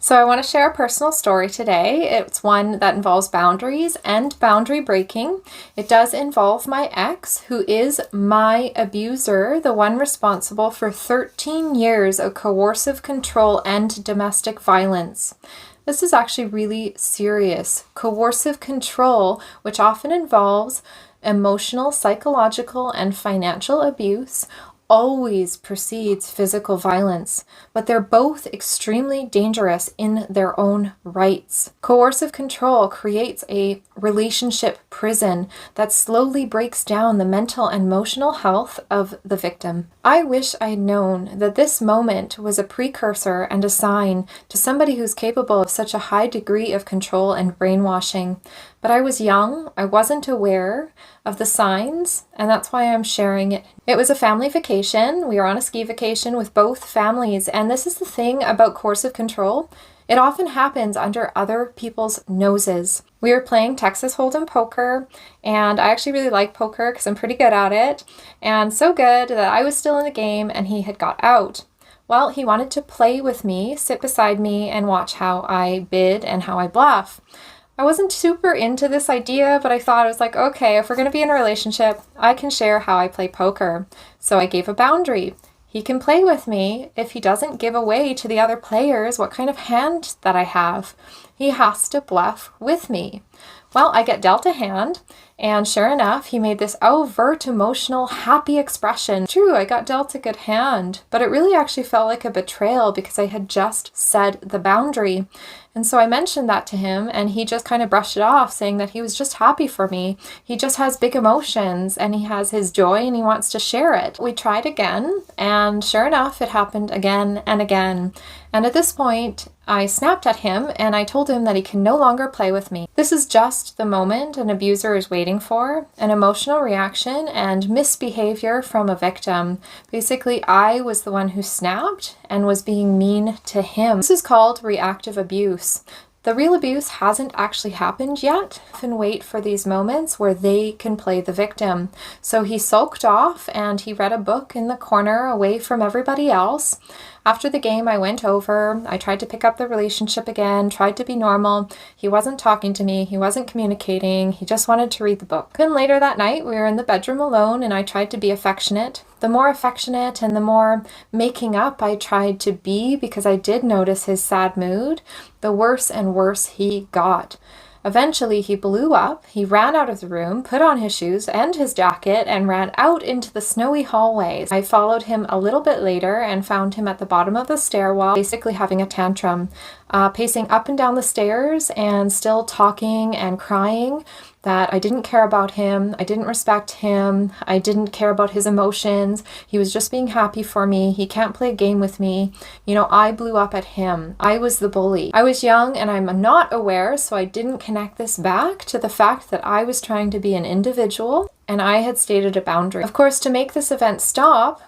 So I want to share a personal story today. It's one that involves boundaries and boundary breaking. It does involve my ex, who is my abuser, the one responsible for 13 years of coercive control and domestic violence. This is actually really serious. Coercive control, which often involves emotional, psychological, and financial abuse, always precedes physical violence, but they're both extremely dangerous in their own rights. Coercive control creates a relationship prison that slowly breaks down the mental and emotional health of the victim. I wish I'd known that this moment was a precursor and a sign to somebody who's capable of such a high degree of control and brainwashing. But I was young, I wasn't aware of the signs, and that's why I'm sharing it. It was a family vacation. We were on a ski vacation with both families, and this is the thing about coercive control. It often happens under other people's noses. We were playing Texas Hold'em poker, and I actually really like poker because I'm pretty good at it, and so good that I was still in the game and he had got out. Well, he wanted to play with me, sit beside me, and watch how I bid and how I bluff. I wasn't super into this idea, but I thought, I was like, okay, if we're going to be in a relationship, I can share how I play poker. So I gave a boundary. He can play with me if he doesn't give away to the other players what kind of hand that I have. He has to bluff with me. Well, I get dealt a hand, and sure enough, he made this overt, emotional, happy expression. True, I got dealt a good hand, but it really actually felt like a betrayal because I had just said the boundary. And so I mentioned that to him, and he just kind of brushed it off, saying that he was just happy for me. He just has big emotions, and he has his joy, and he wants to share it. We tried again, and sure enough, it happened again and again. And at this point, I snapped at him, and I told him that he can no longer play with me. This is just the moment an abuser is waiting for, an emotional reaction and misbehavior from a victim. Basically, I was the one who snapped and was being mean to him. This is called reactive abuse. The real abuse hasn't actually happened yet. Often wait for these moments where they can play the victim. So he sulked off and he read a book in the corner away from everybody else. After the game, I went over, I tried to pick up the relationship again, tried to be normal. He wasn't talking to me, he wasn't communicating, he just wanted to read the book. Then later that night, we were in the bedroom alone and I tried to be affectionate. The more affectionate and the more making up I tried to be, because I did notice his sad mood, the worse and worse he got. Eventually, he blew up, he ran out of the room, put on his shoes and his jacket, and ran out into the snowy hallways. I followed him a little bit later and found him at the bottom of the stairwell, basically having a tantrum, pacing up and down the stairs and still talking and crying that I didn't care about him, I didn't respect him, I didn't care about his emotions, he was just being happy for me, he can't play a game with me. You know, I blew up at him. I was the bully. I was young and I'm not aware, so I didn't connect this back to the fact that I was trying to be an individual and I had stated a boundary. Of course, to make this event stop,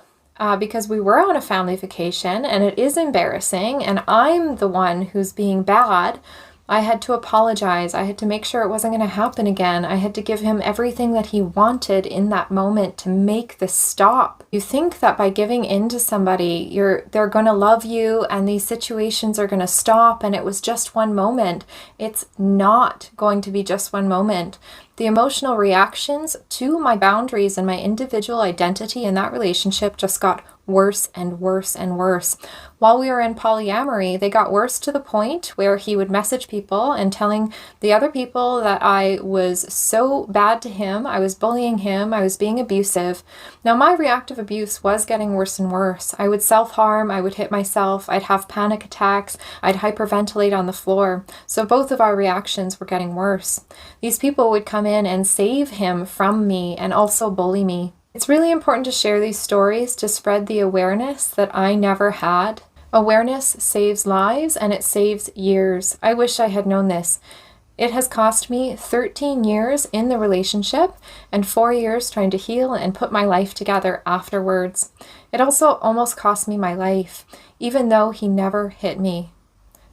because we were on a family vacation and it is embarrassing and I'm the one who's being bad, I had to apologize. I had to make sure it wasn't going to happen again. I had to give him everything that he wanted in that moment to make this stop. You think that by giving in to somebody, they're going to love you and these situations are going to stop and it was just one moment. It's not going to be just one moment. The emotional reactions to my boundaries and my individual identity in that relationship just got worse and worse and worse. While we were in polyamory, they got worse to the point where he would message people and telling the other people that I was so bad to him, I was bullying him, I was being abusive. Now, my reactive abuse was getting worse and worse. I would self-harm, I would hit myself, I'd have panic attacks, I'd hyperventilate on the floor. So both of our reactions were getting worse. These people would come in and save him from me and also bully me. It's really important to share these stories to spread the awareness that I never had. Awareness saves lives and it saves years. I wish I had known this. It has cost me 13 years in the relationship and 4 years trying to heal and put my life together afterwards. It also almost cost me my life, even though he never hit me.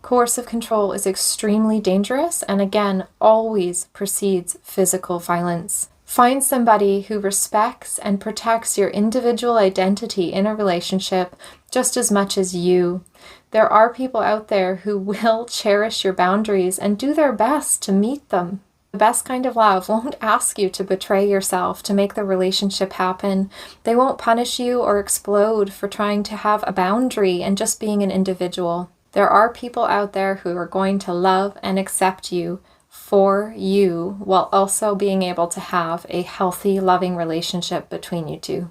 Coercive control is extremely dangerous and again, always precedes physical violence. Find somebody who respects and protects your individual identity in a relationship. just as much as you. There are people out there who will cherish your boundaries and do their best to meet them. The best kind of love won't ask you to betray yourself to make the relationship happen. They won't punish you or explode for trying to have a boundary and just being an individual. There are people out there who are going to love and accept you for you while also being able to have a healthy, loving relationship between you two.